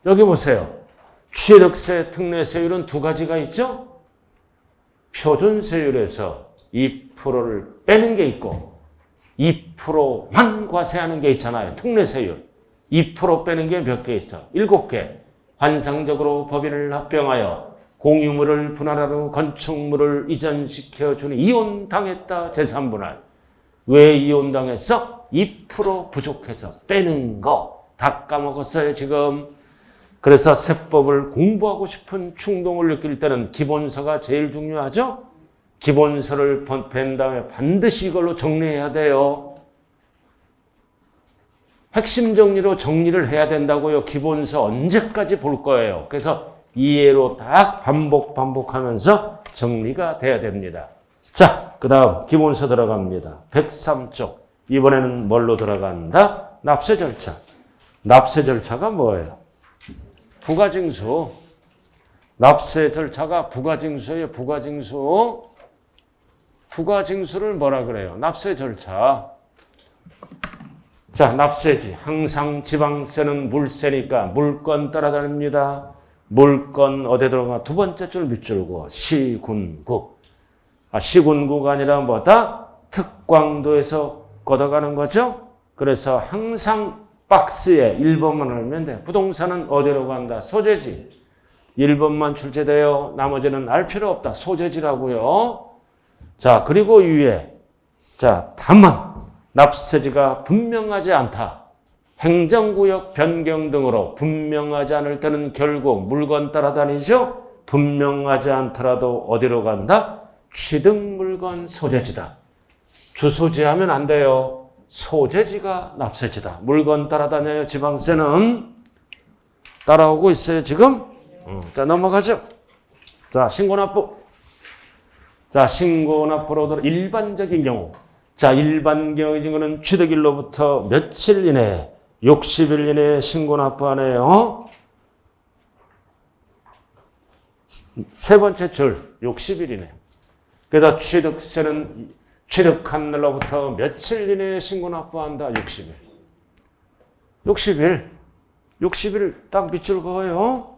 여기 보세요. 취득세, 특례세율은 두 가지가 있죠? 표준세율에서 2%를 빼는 게 있고 2%만 과세하는 게 있잖아요. 특례세율. 2% 빼는 게 몇 개 있어? 7개. 환상적으로 법인을 합병하여 공유물을 분할한 후 건축물을 이전시켜 주니 이혼당했다. 재산분할. 왜 이혼당했어? 2% 부족해서 빼는 거. 다 까먹었어요 지금. 그래서 세법을 공부하고 싶은 충동을 느낄 때는 기본서가 제일 중요하죠? 기본서를 뺀 다음에 반드시 이걸로 정리해야 돼요. 핵심 정리로 정리를 해야 된다고요. 기본서 언제까지 볼 거예요. 그래서 이해로 딱 반복하면서 정리가 돼야 됩니다. 자, 그 다음 기본서 들어갑니다. 103쪽. 이번에는 뭘로 들어간다? 납세 절차. 납세 절차가 뭐예요? 부가징수. 납세 절차가 부가징수예요. 부가징수. 부가징수를 뭐라 그래요? 납세 절차. 자, 납세지. 항상 지방세는 물세니까 물건 따라다닙니다. 물건 어디에 들어가? 두 번째 줄 밑줄고 시군국. 시군구가 아니라 뭐다? 특광도에서 걷어가는 거죠. 그래서 항상 박스에 1번만 알면 돼. 부동산은 어디로 간다? 소재지. 1번만 출제돼요. 나머지는 알 필요 없다. 소재지라고요. 자, 그리고 위에 자, 다만 납세지가 분명하지 않다. 행정구역 변경 등으로 분명하지 않을 때는 결국 물건 따라다니죠. 분명하지 않더라도 어디로 간다? 취득물건 소재지다. 주소지 하면 안 돼요. 소재지가 납세지다. 물건 따라다녀요. 지방세는 따라오고 있어요 지금. 자, 넘어가죠. 자, 신고납부. 자, 신고납부로 일반적인 경우. 자, 일반 경우는 취득일로부터 며칠 이내에 60일 이내에 신고납부하네요. 세 번째 줄 60일 이내. 그래서 취득세는 취득한 날로부터 며칠 이내에 신고납부한다. 60일. 60일 딱 밑줄 그어요.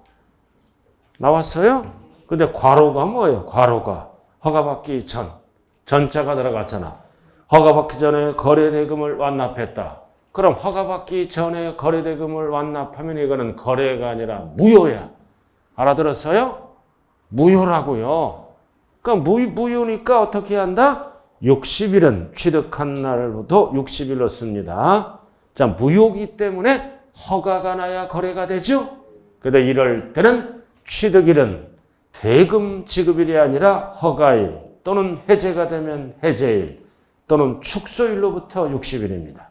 나왔어요? 근데 괄호가 뭐예요? 괄호가 허가받기 전. 전자가 들어갔잖아. 허가받기 전에 거래대금을 완납했다. 그럼 허가받기 전에 거래대금을 완납하면 이거는 거래가 아니라 무효야. 알아들었어요? 무효라고요. 그러니까 무효니까 어떻게 한다? 60일은 취득한 날부터 60일로 씁니다. 자, 무효이기 때문에 허가가 나야 거래가 되죠. 그런데 이럴 때는 취득일은 대금 지급일이 아니라 허가일 또는 해제가 되면 해제일 또는 축소일로부터 60일입니다.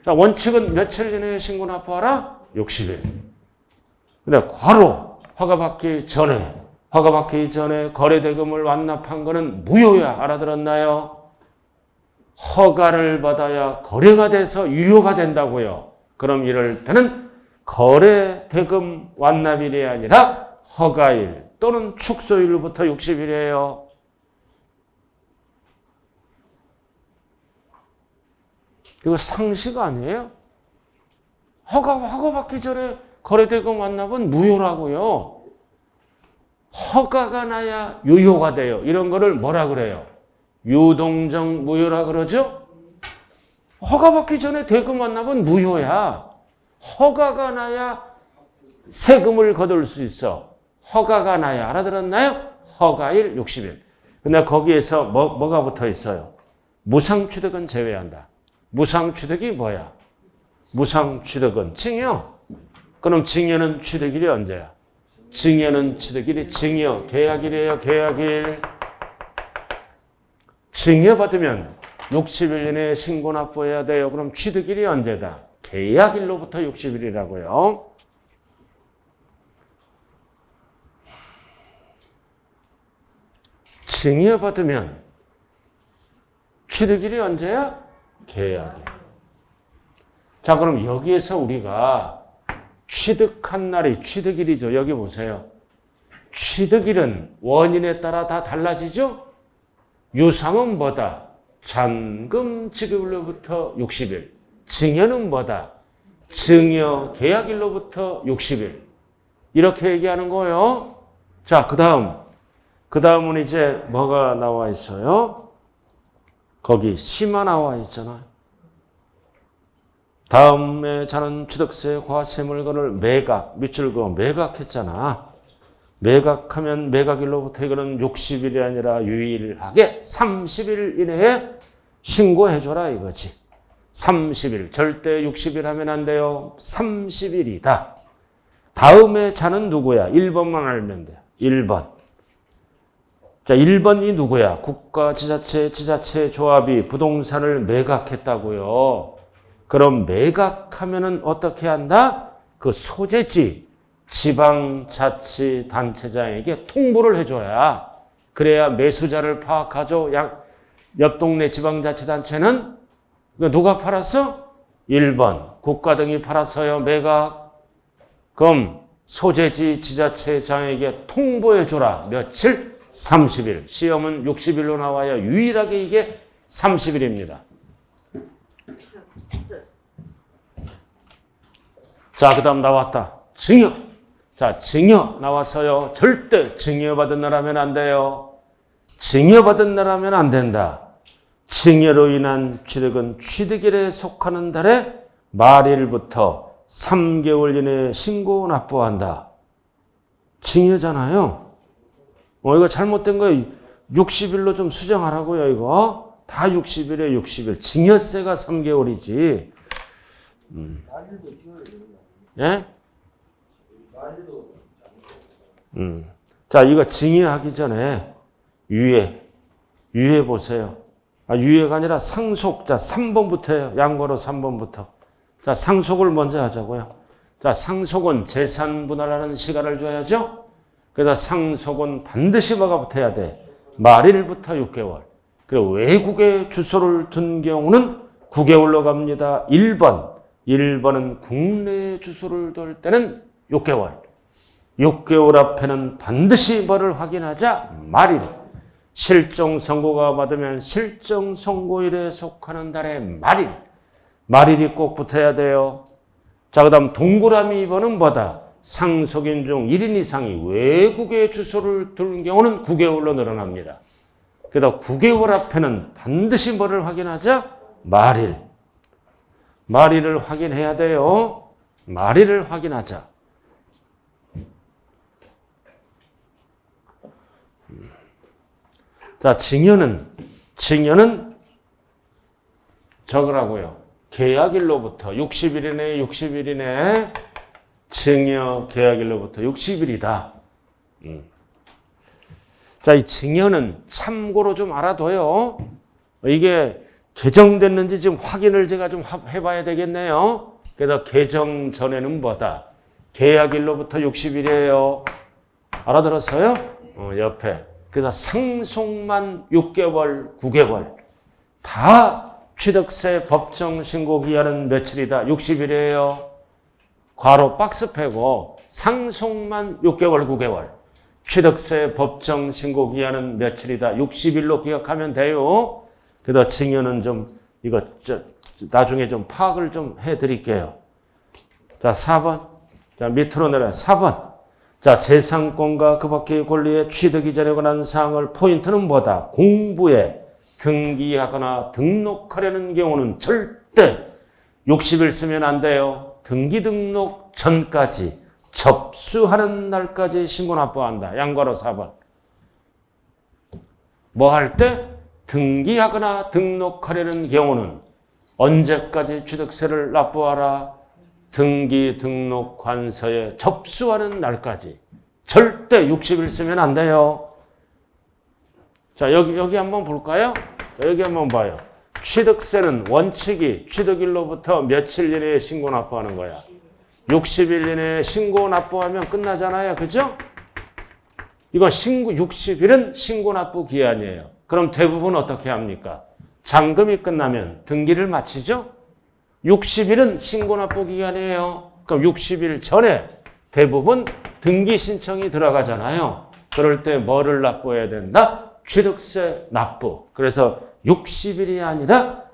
자, 원칙은 며칠 이내에 신고납부하라? 60일. 근데 괄호 허가받기 전에 거래대금을 완납한 거는 무효야. 알아들었나요? 허가를 받아야 거래가 돼서 유효가 된다고요. 그럼 이럴 때는 거래대금 완납일이 아니라 허가일 또는 축소일로부터 60일이에요. 이거 상식 아니에요? 허가받기 전에 거래대금 완납은 무효라고요. 허가가 나야 유효가 돼요. 이런 거를 뭐라 그래요? 유동적 무효라 그러죠? 허가받기 전에 대금 완납은 무효야. 허가가 나야 세금을 거둘 수 있어. 허가가 나야. 알아들었나요? 허가일 60일. 근데 거기에서 뭐가 붙어 있어요? 무상취득은 제외한다. 무상취득이 뭐야? 무상취득은 징여. 그럼 징여는 취득일이 언제야? 징여는 취득일이 징여 계약일이에요. 계약일. 징여받으면 60일 이내에 신고 납부해야 돼요. 그럼 취득일이 언제다? 계약일로부터 60일이라고요. 징여받으면 취득일이 언제야? 계약일. 자, 그럼 여기에서 우리가 취득한 날이 취득일이죠. 여기 보세요. 취득일은 원인에 따라 다 달라지죠? 유상은 뭐다? 잔금 지급일로부터 60일. 징여는 뭐다? 증여 계약일로부터 60일. 이렇게 얘기하는 거예요. 자, 그 다음은 이제 뭐가 나와 있어요? 거기 시마 나와 있잖아요. 다음에 자는 취득세 과세 물건을 매각, 밑줄 그어 매각했잖아. 매각하면 매각일로부터 이거는 60일이 아니라 유일하게 30일 이내에 신고해줘라 이거지. 30일, 절대 60일 하면 안 돼요. 30일이다. 다음에 자는 누구야? 1번만 알면 돼. 1번. 자, 1번이 누구야? 국가, 지자체, 조합이 부동산을 매각했다고요. 그럼 매각하면은 어떻게 한다? 그 소재지 지방자치단체장에게 통보를 해줘야 그래야 매수자를 파악하죠. 옆 동네 지방자치단체는 누가 팔았어? 1번 국가 등이 팔았어요. 매각. 그럼 소재지 지자체장에게 통보해줘라. 며칠? 30일. 시험은 60일로 나와야 유일하게 이게 30일입니다. 자, 그 다음 나왔다. 증여. 자, 증여 나왔어요. 절대 증여받은 날 하면 안 돼요. 증여받은 날 하면 안 된다. 증여로 인한 취득은 취득일에 속하는 달의 말일부터 3개월 이내에 신고 납부한다. 증여잖아요. 이거 잘못된 거 60일로 좀 수정하라고요, 이거. 다 60일에 60일. 증여세가 3개월이지. 예? 자, 이거 증여하기 전에 유예 보세요. 유예가 아니라 상속. 자, 3번부터예요. 양거로 3번부터. 자, 상속을 먼저 하자고요. 자, 상속은 재산 분할하는 시간을 줘야죠. 그래서 상속은 반드시 뭐가 붙어야 돼? 말일부터 6개월. 그리고 외국에 주소를 둔 경우는 9개월로 갑니다. 1번은 국내에 주소를 둘 때는 6개월. 6개월 앞에는 반드시 뭐를 확인하자? 말일. 실종 선고가 받으면 실종 선고일에 속하는 달의 말일. 말일이 꼭 붙어야 돼요. 자, 그 다음 동그라미 2번은 뭐다? 상속인 중 1인 이상이 외국에 주소를 두는 경우는 9개월로 늘어납니다. 그래서 9개월 앞에는 반드시 뭐를 확인하자? 말일. 말일을 확인해야 돼요. 말일을 확인하자. 자, 증여는 적으라고요. 계약일로부터 60일 이내 증여 계약일로부터 60일이다. 자, 이 증여는 참고로 좀 알아둬요. 이게 개정됐는지 지금 확인을 제가 좀 해봐야 되겠네요. 그래서 개정 전에는 뭐다? 계약일로부터 60일이에요. 알아들었어요? 옆에. 그래서 상속만 6개월, 9개월. 다 취득세 법정 신고 기한은 며칠이다? 60일이에요. 괄호 박스 패고 상속만 6개월, 9개월. 취득세 법정 신고 기한은 며칠이다? 60일로 기억하면 돼요. 그래서 증여는 좀 이거 나중에 좀 파악을 좀 해드릴게요. 자, 4번. 자, 밑으로 내려 4번. 자, 재산권과 그 밖의 권리의 취득 이전에 관한 사항을 포인트는 뭐다? 공부에 등기하거나 등록하려는 경우는 절대 60일 쓰면 안 돼요. 등기 등록 전까지 접수하는 날까지 신고 납부한다. 양괄호 4번. 뭐 할 때? 등기하거나 등록하려는 경우는 언제까지 취득세를 납부하라? 등기 등록 관서에 접수하는 날까지. 절대 60일 쓰면 안 돼요. 자, 여기 한번 볼까요? 자, 여기 한번 봐요. 취득세는 원칙이 취득일로부터 며칠 이내에 신고 납부하는 거야. 60일 이내에 신고 납부하면 끝나잖아요. 그죠? 이건 60일은 신고 납부 기한이에요. 그럼 대부분 어떻게 합니까? 잔금이 끝나면 등기를 마치죠? 60일은 신고 납부 기간이에요. 그럼 60일 전에 대부분 등기 신청이 들어가잖아요. 그럴 때 뭐를 납부해야 된다? 취득세 납부. 그래서 60일이 아니라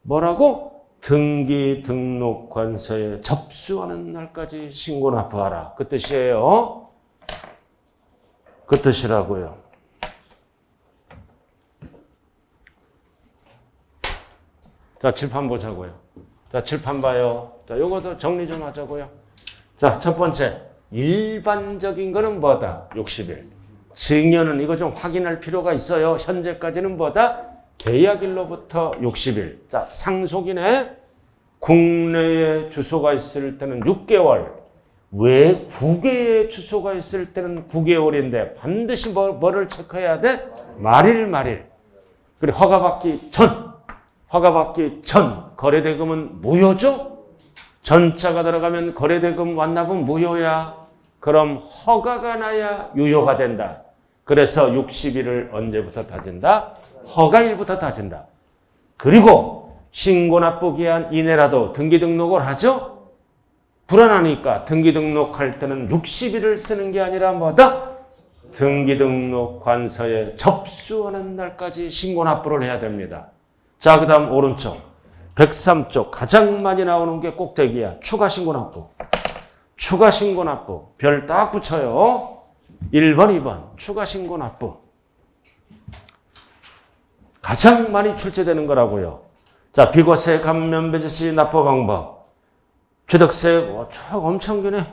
뭐라고? 등기 등록 관서에 접수하는 날까지 신고 납부하라. 그 뜻이에요. 그 뜻이라고요. 자, 칠판 보자고요. 자, 칠판 봐요. 자, 요것도 정리 좀 하자고요. 자, 첫 번째. 일반적인 거는 뭐다? 60일. 증여는 이거 좀 확인할 필요가 있어요. 현재까지는 뭐다? 계약일로부터 60일. 자, 상속인의 국내에 주소가 있을 때는 6개월. 외국에 주소가 있을 때는 9개월인데 반드시 뭐를 체크해야 돼? 말일. 그리고 허가받기 전 거래대금은 무효죠? 전자가 들어가면 거래대금 완납은 무효야. 그럼 허가가 나야 유효가 된다. 그래서 60일을 언제부터 따진다? 허가일부터 따진다. 그리고 신고납부기한 이내라도 등기등록을 하죠? 불안하니까 등기등록할 때는 60일을 쓰는 게 아니라 뭐다? 등기등록 관서에 접수하는 날까지 신고납부를 해야 됩니다. 자, 그 다음 오른쪽 103쪽 가장 많이 나오는 게 꼭대기야. 추가신고납부. 추가신고납부 별 딱 붙여요. 1번, 2번 추가신고납부. 가장 많이 출제되는 거라고요. 자, 비과세 감면배제시 납부 방법. 취득세 엄청 기네.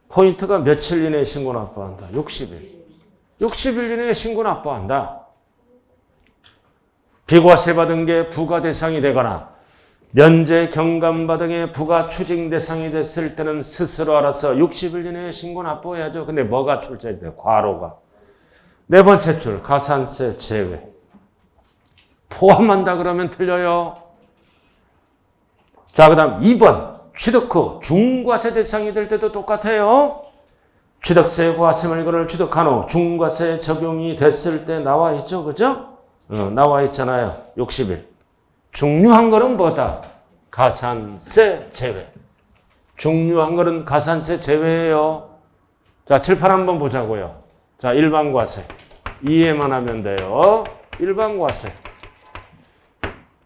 포인트가 며칠 이내에 신고 납부한다. 60일. 60일 이내에 신고 납부한다. 비과세 받은 게 부과 대상이 되거나 면제 경감받은 게 부과 추징 대상이 됐을 때는 스스로 알아서 60일 이내에 신고 납부해야죠. 근데 뭐가 출제돼? 과로가. 네 번째 줄 가산세 제외. 포함한다 그러면 틀려요. 자, 그 다음 2번 취득 후 중과세 대상이 될 때도 똑같아요. 취득세 과세 물건을 취득한 후 중과세 적용이 됐을 때 나와 있죠. 그죠? 나와 있잖아요. 60일. 중요한 거는 뭐다? 가산세 제외. 중요한 거는 가산세 제외예요. 자, 칠판 한번 보자고요. 자, 일반과세. 이해만 하면 돼요. 일반과세.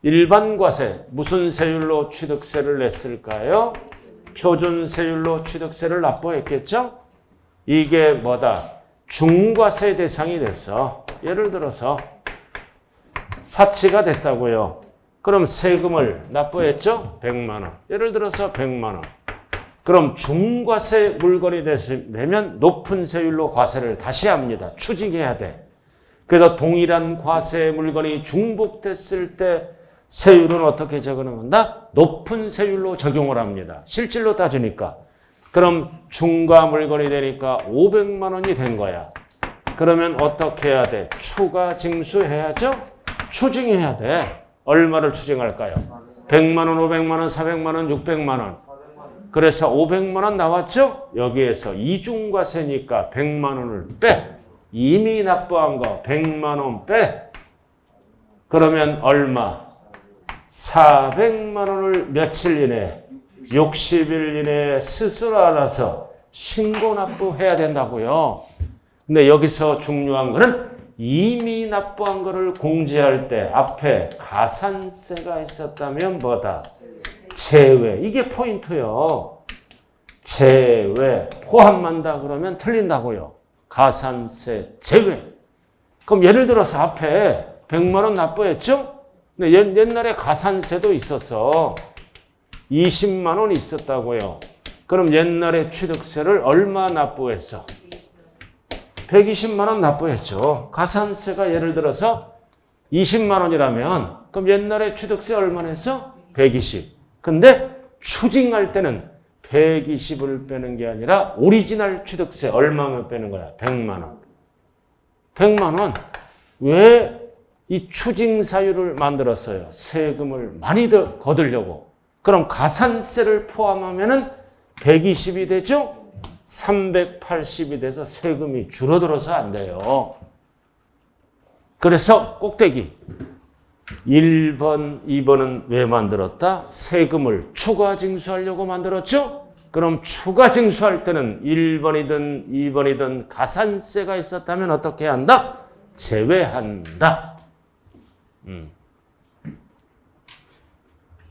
일반과세. 무슨 세율로 취득세를 냈을까요? 표준세율로 취득세를 납부했겠죠? 이게 뭐다? 중과세 대상이 됐어. 예를 들어서 사치가 됐다고요. 그럼 세금을 납부했죠? 100만 원. 예를 들어서 100만 원. 그럼 중과세 물건이 되면 높은 세율로 과세를 다시 합니다. 추징해야 돼. 그래서 동일한 과세 물건이 중복됐을 때 세율은 어떻게 적용한다? 높은 세율로 적용을 합니다. 실질로 따지니까. 그럼 중과 물건이 되니까 500만 원이 된 거야. 그러면 어떻게 해야 돼? 추가 징수해야죠? 추징해야 돼. 얼마를 추징할까요? 100만 원, 500만 원, 400만 원, 600만 원. 그래서 500만 원 나왔죠? 여기에서 이중과세니까 100만 원을 빼. 이미 납부한 거 100만 원 빼. 그러면 얼마? 400만 원을 며칠 이내에 60일 이내에 스스로 알아서 신고 납부해야 된다고요. 근데 여기서 중요한 거는 이미 납부한 거를 공제할 때 앞에 가산세가 있었다면 뭐다? 제외. 이게 포인트요. 제외. 포함한다 그러면 틀린다고요. 가산세 제외. 그럼 예를 들어서 앞에 100만 원 납부했죠? 근데 옛날에 가산세도 있어서 20만 원 있었다고요. 그럼 옛날에 취득세를 얼마 납부했어? 120만 원 납부했죠. 가산세가 예를 들어서 20만 원이라면 그럼 옛날에 취득세 얼마 냈어? 120. 근데 추징할 때는 120을 빼는 게 아니라 오리지널 취득세 얼마만 빼는 거야? 100만 원. 100만 원. 왜 이 추징 사유를 만들었어요? 세금을 많이 더 거두려고. 그럼 가산세를 포함하면은 120이 되죠? 380이 돼서 세금이 줄어들어서 안 돼요. 그래서 꼭대기 1번, 2번은 왜 만들었다? 세금을 추가 징수하려고 만들었죠? 그럼 추가 징수할 때는 1번이든 2번이든 가산세가 있었다면 어떻게 한다? 제외한다.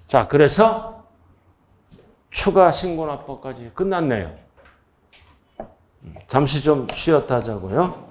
자, 그래서 추가 신고납법까지 끝났네요. 잠시 좀 쉬었다 하자고요.